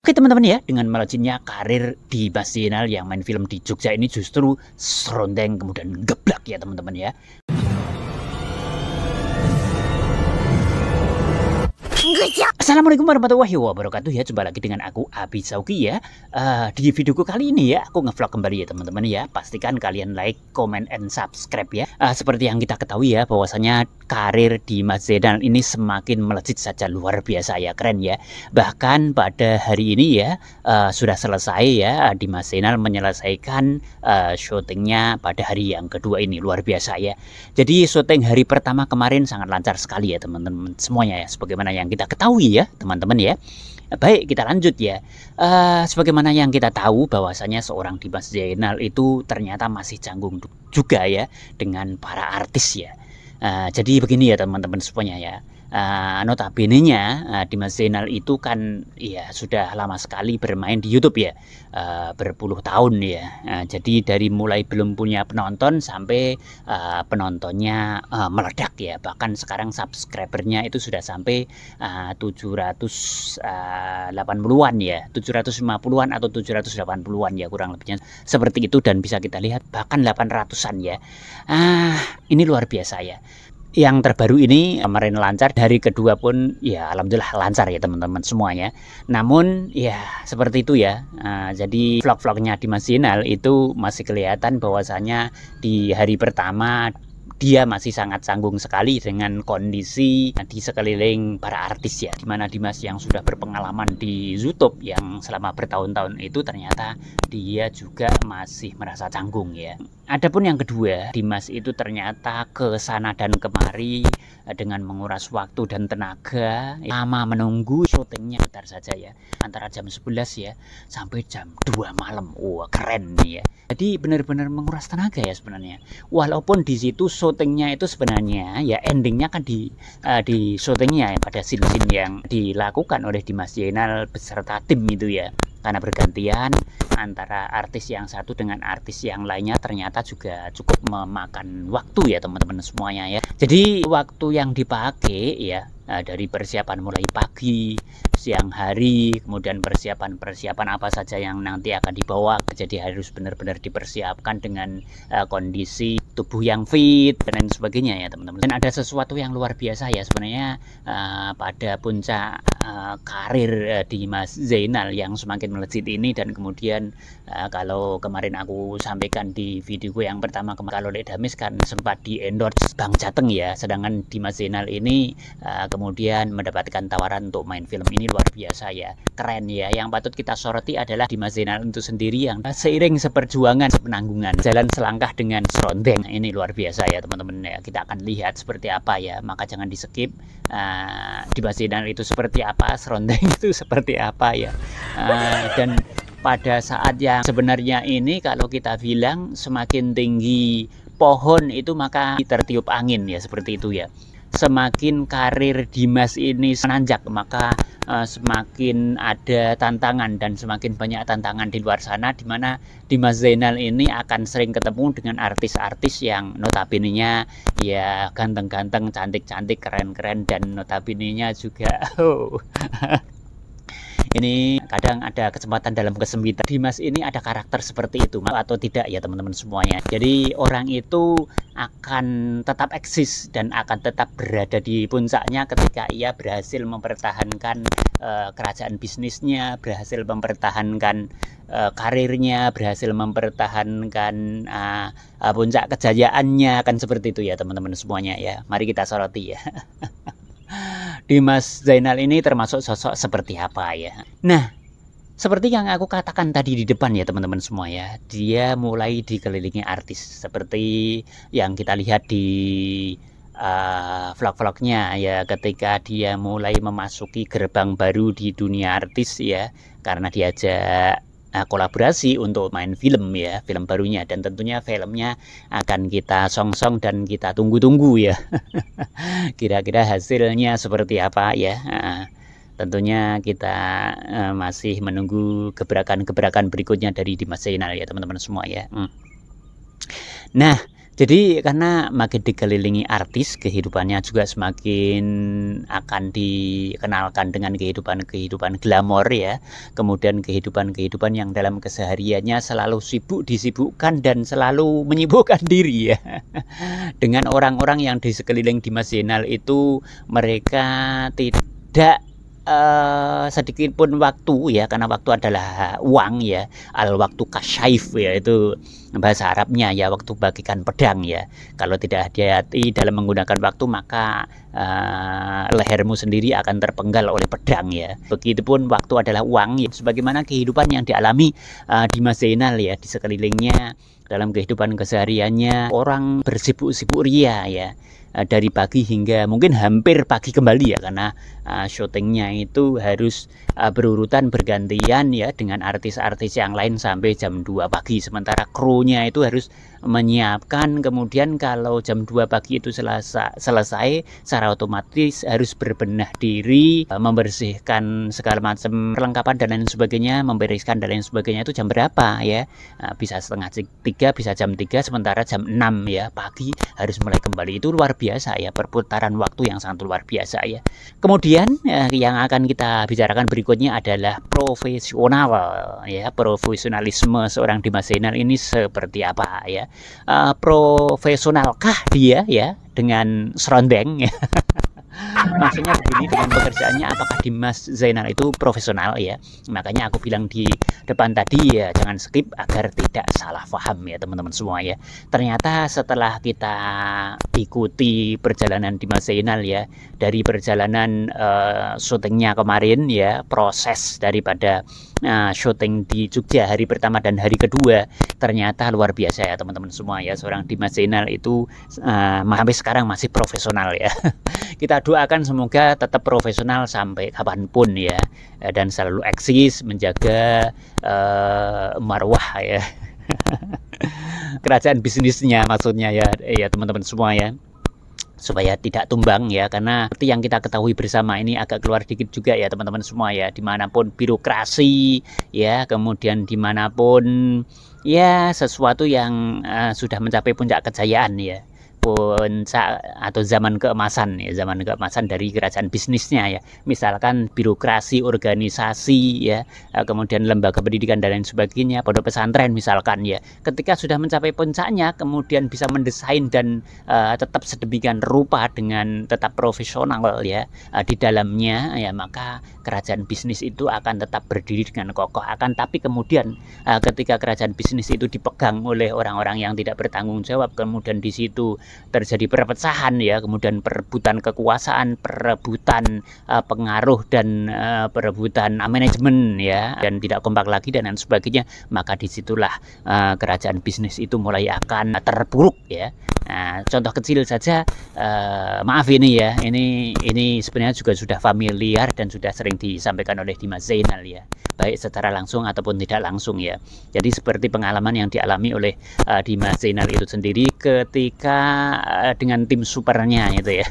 Oke teman-teman ya, dengan melejitnya karir di Mas Zainal yang main film di Jogja ini justru serondeng kemudian geblak ya teman-teman ya. Assalamualaikum warahmatullahi wabarakatuh ya. Jumpa lagi dengan aku Abi Sauki ya. Di videoku kali ini ya aku ngevlog kembali ya teman-teman ya. Pastikan kalian like, comment, and subscribe ya. Seperti yang kita ketahui ya, bahwasanya karir di Mas Zainal ini semakin melejit saja, luar biasa ya, keren ya. Bahkan pada hari ini ya sudah selesai ya, di Mas Zainal menyelesaikan syutingnya pada hari yang kedua ini, luar biasa ya. Jadi syuting hari pertama kemarin sangat lancar sekali ya teman-teman semuanya ya, sebagaimana yang kita ketahui ya teman-teman ya. Baik, kita lanjut ya. Sebagaimana yang kita tahu bahwasanya seorang Dimas Zainal itu ternyata masih canggung juga ya dengan para artis ya. Jadi begini ya teman-teman semuanya ya. Notabene-nya Dimas Zainal itu kan ya sudah lama sekali bermain di YouTube ya, berpuluh tahun ya. Jadi dari mulai belum punya penonton sampai penontonnya meledak ya. Bahkan sekarang subscribernya itu sudah sampai 780-an ya, 750-an atau 780-an ya kurang lebihnya seperti itu, dan bisa kita lihat bahkan 800-an ya. Ini luar biasa ya. Yang terbaru ini kemarin lancar, hari kedua pun ya alhamdulillah lancar ya teman-teman semuanya. Namun ya seperti itu ya. Jadi vlog-vlognya Dimas Zainal itu masih kelihatan bahwasanya di hari pertama dia masih sangat canggung sekali dengan kondisi di sekeliling para artis ya, dimana Dimas yang sudah berpengalaman di YouTube yang selama bertahun-tahun itu ternyata dia juga masih merasa canggung ya. Adapun yang kedua, Dimas itu ternyata ke sana dan kemari dengan menguras waktu dan tenaga, lama menunggu syutingnya bentar saja ya, antara jam 11 ya sampai jam 2 malam. Wah, keren nih ya. Jadi benar-benar menguras tenaga ya sebenarnya. Walaupun di situ syutingnya itu sebenarnya ya endingnya kan di syutingnya ya, pada scene-scene yang dilakukan oleh Dimas Zainal beserta tim itu ya, karena bergantian antara artis yang satu dengan artis yang lainnya ternyata juga cukup memakan waktu ya teman-teman semuanya ya. Jadi waktu yang dipakai ya dari persiapan mulai pagi, siang hari, kemudian persiapan apa saja yang nanti akan dibawa, jadi harus benar-benar dipersiapkan dengan kondisi tubuh yang fit dan lain sebagainya ya teman-teman. Dan ada sesuatu yang luar biasa ya sebenarnya pada puncak karir Dimas Zainal yang semakin melejit ini. Dan kemudian kalau kemarin aku sampaikan di videoku yang pertama, kalau Lek Damis kan sempat di endorse Bang Jateng ya, sedangkan Dimas Zainal ini kemudian mendapatkan tawaran untuk main film ini, luar biasa ya, keren ya. Yang patut kita soroti adalah Dimas Zainal itu sendiri yang seiring seperjuangan sepenanggungan jalan selangkah dengan serondeng. Ini luar biasa ya teman-teman ya. Kita akan lihat seperti apa ya, maka jangan di skip. Dimas Zainal itu seperti apa, serondeng itu seperti apa ya. Dan pada saat yang sebenarnya ini kalau kita bilang semakin tinggi pohon itu maka tertiup angin ya, seperti itu ya. Semakin karir Dimas ini menanjak, maka semakin ada tantangan dan semakin banyak tantangan di luar sana, di mana Dimas Zainal ini akan sering ketemu dengan artis-artis yang notabene-nya ya ganteng-ganteng, cantik-cantik, keren-keren, dan notabene-nya juga ini kadang ada kesempatan dalam kesempitan. Dimas ini ada karakter seperti itu atau tidak ya teman-teman semuanya. Jadi orang itu akan tetap eksis dan akan tetap berada di puncaknya ketika ia berhasil mempertahankan kerajaan bisnisnya, berhasil mempertahankan karirnya, berhasil mempertahankan puncak kejayaannya, kan seperti itu ya teman-teman semuanya ya. Mari kita soroti ya. Dimas Zainal ini termasuk sosok seperti apa ya. Nah, seperti yang aku katakan tadi di depan ya teman-teman semua ya, dia mulai dikelilingi artis seperti yang kita lihat di vlog-vlognya ya, ketika dia mulai memasuki gerbang baru di dunia artis ya, karena diajak kolaborasi untuk main film ya, film barunya, dan tentunya filmnya akan kita song-song dan kita tunggu-tunggu ya. Kira-kira hasilnya seperti apa ya. Tentunya kita masih menunggu gebrakan-gebrakan berikutnya dari Dimas Zainal ya teman-teman semua ya. Nah, Jadi karena makin dikelilingi artis, kehidupannya juga semakin akan dikenalkan dengan kehidupan-kehidupan glamor ya. Kemudian kehidupan-kehidupan yang dalam kesehariannya selalu sibuk, disibukkan dan selalu menyibukkan diri ya. Dengan orang-orang yang di sekeliling Dimas Zainal itu, mereka tidak sedikit pun waktu ya, karena waktu adalah uang ya, al waktu kasyaif ya, itu bahasa Arabnya ya, waktu bagikan pedang ya. Kalau tidak hati-hati dalam menggunakan waktu, maka lehermu sendiri akan terpenggal oleh pedang ya. Begitupun waktu adalah uang ya, sebagaimana kehidupan yang dialami Dimas Zainal ya, di sekelilingnya dalam kehidupan kesehariannya orang bersibuk-sibuk ria ya, dari pagi hingga mungkin hampir pagi kembali ya, karena syutingnya itu harus berurutan bergantian ya dengan artis-artis yang lain sampai jam 2 pagi, sementara krunya itu harus menyiapkan, kemudian kalau jam 2 pagi itu selesai, secara otomatis harus berbenah diri, membersihkan segala macam perlengkapan dan lain sebagainya, membereskan dan lain sebagainya itu jam berapa ya, bisa setengah 3, bisa jam 3, sementara jam 6 ya pagi harus mulai kembali. Itu luar biasa ya, perputaran waktu yang sangat luar biasa ya. Kemudian yang akan kita bicarakan berikutnya adalah profesional ya, profesionalisme seorang Dimas Zainal ini seperti apa ya. Profesionalkah dia ya dengan serondeng ya? Maksudnya begini, dengan pekerjaannya apakah Dimas Zainal itu profesional ya? Makanya aku bilang di depan tadi ya, jangan skip agar tidak salah paham ya teman-teman semua ya. Ternyata setelah kita ikuti perjalanan Dimas Zainal ya, dari perjalanan syutingnya kemarin ya, proses daripada syuting di Jogja hari pertama dan hari kedua, ternyata luar biasa ya teman-teman semua ya. Seorang Dimas Zainal itu sampai sekarang masih profesional ya. Kita doakan semoga tetap profesional sampai kapanpun ya, dan selalu eksis menjaga marwah ya. Kerajaan bisnisnya maksudnya ya, teman-teman semua ya, supaya tidak tumbang ya, karena seperti yang kita ketahui bersama ini, agak keluar dikit juga ya teman-teman semua ya, dimanapun birokrasi ya, kemudian dimanapun ya sesuatu yang sudah mencapai puncak kejayaan ya, puncak atau zaman keemasan ya, zaman keemasan dari kerajaan bisnisnya ya, misalkan birokrasi, organisasi ya, kemudian lembaga pendidikan dan lain sebagainya, pondok pesantren misalkan ya, ketika sudah mencapai puncaknya kemudian bisa mendesain dan tetap sedemikian rupa dengan tetap profesional ya di dalamnya ya, maka kerajaan bisnis itu akan tetap berdiri dengan kokoh. Akan tapi kemudian ketika kerajaan bisnis itu dipegang oleh orang-orang yang tidak bertanggung jawab, kemudian di situ terjadi perpecahan ya, kemudian perebutan kekuasaan, perebutan pengaruh dan perebutan manajemen ya, dan tidak kompak lagi dan lain sebagainya, maka disitulah kerajaan bisnis itu mulai akan terpuruk ya. Nah, contoh kecil saja, maaf ini ya, ini sebenarnya juga sudah familiar dan sudah sering disampaikan oleh Dimas Zainal ya, baik secara langsung ataupun tidak langsung ya. Jadi seperti pengalaman yang dialami oleh Dimas Zainal itu sendiri ketika dengan tim supernya itu ya.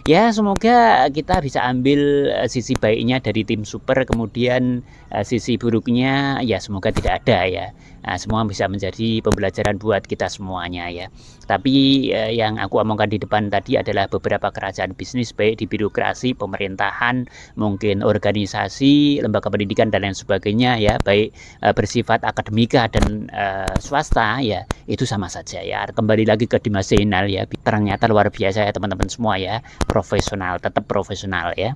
Ya, semoga kita bisa ambil sisi baiknya dari tim super, kemudian sisi buruknya ya semoga tidak ada ya. Semua bisa menjadi pembelajaran buat kita semuanya ya. Tapi yang aku omongkan di depan tadi adalah beberapa kerajaan bisnis, baik di birokrasi, pemerintahan, mungkin organisasi, lembaga pendidikan dan lain sebagainya ya, baik bersifat akademika dan swasta ya, itu sama saja ya. Kembali lagi ke Dimas Zainal ya, ternyata luar biasa ya teman-teman semua ya, profesional, tetap profesional ya.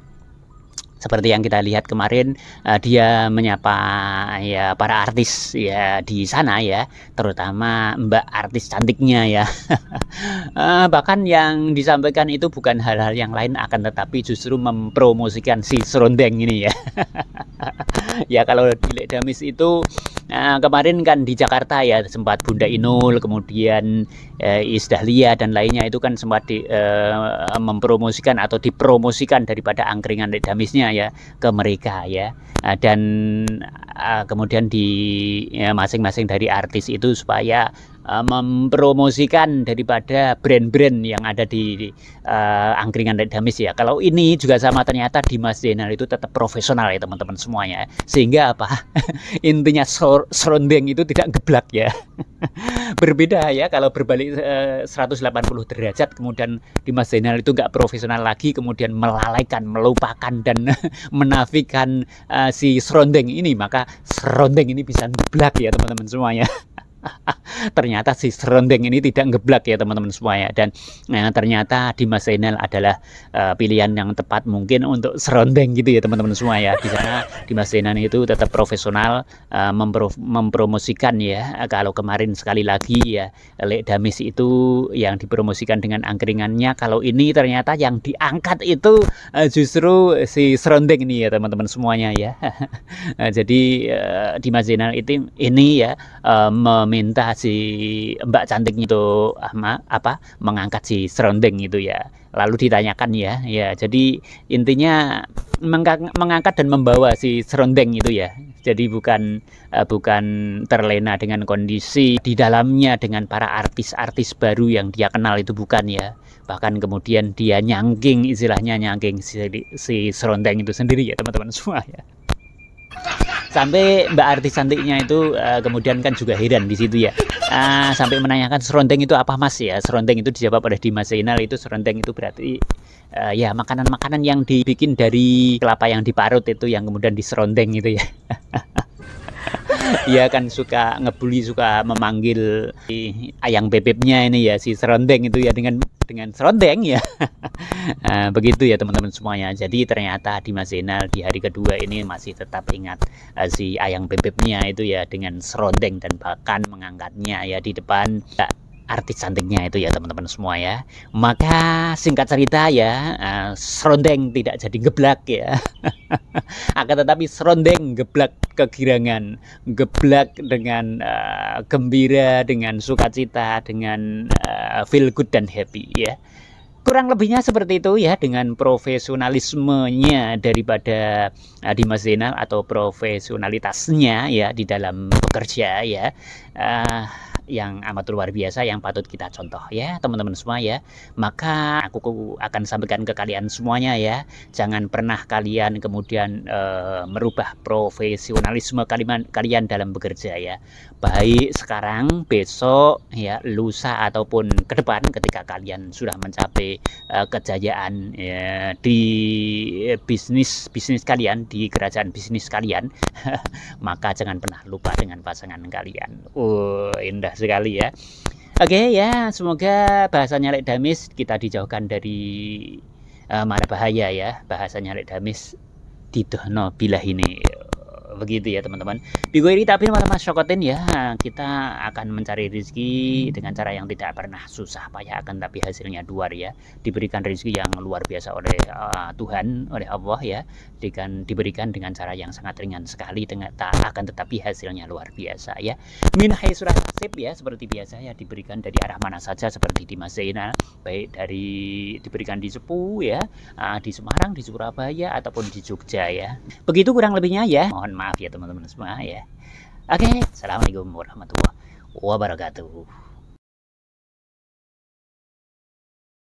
Seperti yang kita lihat kemarin, dia menyapa ya para artis ya di sana ya, terutama mbak artis cantiknya ya. Bahkan yang disampaikan itu bukan hal-hal yang lain, akan tetapi justru mempromosikan si serondeng ini ya. Ya kalau di Lekdamis itu kemarin kan di Jakarta ya, sempat Bunda Inul, kemudian Iis Dahlia dan lainnya itu kan sempat mempromosikan atau dipromosikan daripada angkringan Lekdamisnya ya ke mereka ya, dan kemudian di masing-masing dari artis itu supaya mempromosikan daripada brand-brand yang ada di angkringan Lekdamis ya. Kalau ini juga sama, ternyata Dimas Zainal itu tetap profesional ya teman-teman semuanya, sehingga apa intinya serondeng itu tidak geblak ya. Berbeda ya kalau berbalik 180 derajat, kemudian Dimas Zainal itu nggak profesional lagi, kemudian melalaikan, melupakan dan menafikan si serondeng ini, maka serondeng ini bisa ngeblak ya teman-teman semuanya. Ternyata si serondeng ini tidak ngeblak ya teman-teman semuanya, dan ternyata Dimas Zainal adalah pilihan yang tepat mungkin untuk serondeng gitu ya teman-teman semua ya. Di sana Dimas Zainal itu tetap profesional mempromosikan ya. Kalau kemarin sekali lagi ya Lek Damis itu yang dipromosikan dengan angkringannya, kalau ini ternyata yang diangkat itu justru si serondeng ini ya teman-teman semuanya ya. Jadi Dimas Zainal itu ini ya meminta si Mbak cantiknya itu mengangkat si serondeng itu ya. Lalu ditanyakan ya, jadi intinya mengangkat dan membawa si serondeng itu ya. Jadi bukan terlena dengan kondisi di dalamnya dengan para artis-artis baru yang dia kenal, itu bukan ya. Bahkan kemudian dia nyangking, istilahnya nyangking si serondeng itu sendiri ya teman-teman semua ya. Sampai Mbak artis cantiknya itu kemudian kan juga heran di situ ya, sampai menanyakan serondeng itu apa mas ya. Serondeng itu dijawab oleh Dimas Zainal, itu serondeng itu berarti ya makanan-makanan yang dibikin dari kelapa yang diparut itu yang kemudian diserondeng itu ya. Dia kan suka ngebully, suka memanggil ayang bebeknya ini ya, si serondeng itu ya dengan serondeng ya. Begitu ya teman-teman semuanya. Jadi ternyata Dimas Zainal di hari kedua ini masih tetap ingat si ayang bebeknya itu ya dengan serondeng, dan bahkan mengangkatnya ya di depan artis cantiknya itu ya teman-teman semua ya. Maka singkat cerita ya, serondeng tidak jadi geblak ya. Akan tetapi serondeng geblak kegirangan, geblak dengan gembira, dengan sukacita, dengan feel good dan happy ya. Kurang lebihnya seperti itu ya, dengan profesionalismenya daripada Dimas Zainal atau profesionalitasnya ya di dalam bekerja ya, yang amat luar biasa, yang patut kita contoh ya teman-teman semua ya. Maka aku akan sampaikan ke kalian semuanya ya, jangan pernah kalian kemudian merubah profesionalisme kalian dalam bekerja ya. Baik sekarang, besok ya, lusa ataupun ke depan, ketika kalian sudah mencapai kejayaan ya, di bisnis kalian, di kerajaan bisnis kalian, maka jangan pernah lupa dengan pasangan kalian. Indah sekali ya. Oke ya, semoga bahasanya Lek Damis kita dijauhkan dari mara bahaya ya. Bahasanya Lek Damis didohno bilah ini. Begitu ya teman-teman. Biguiri tapi mas Syokotin ya, kita akan mencari rezeki dengan cara yang tidak pernah susah payah, akan tapi hasilnya luar ya. Diberikan rezeki yang luar biasa oleh Tuhan, oleh Allah ya. Diberikan dengan cara yang sangat ringan sekali, akan tetapi hasilnya luar biasa ya. Min haitsu nasib ya, seperti biasa ya, diberikan dari arah mana saja seperti Dimas Zainal, baik diberikan di Sepuh ya, di Semarang, di Surabaya ataupun di Jogja ya. Begitu kurang lebihnya ya. Mohon maaf ya teman-teman semua ya. Oke, assalamualaikum warahmatullahi wabarakatuh.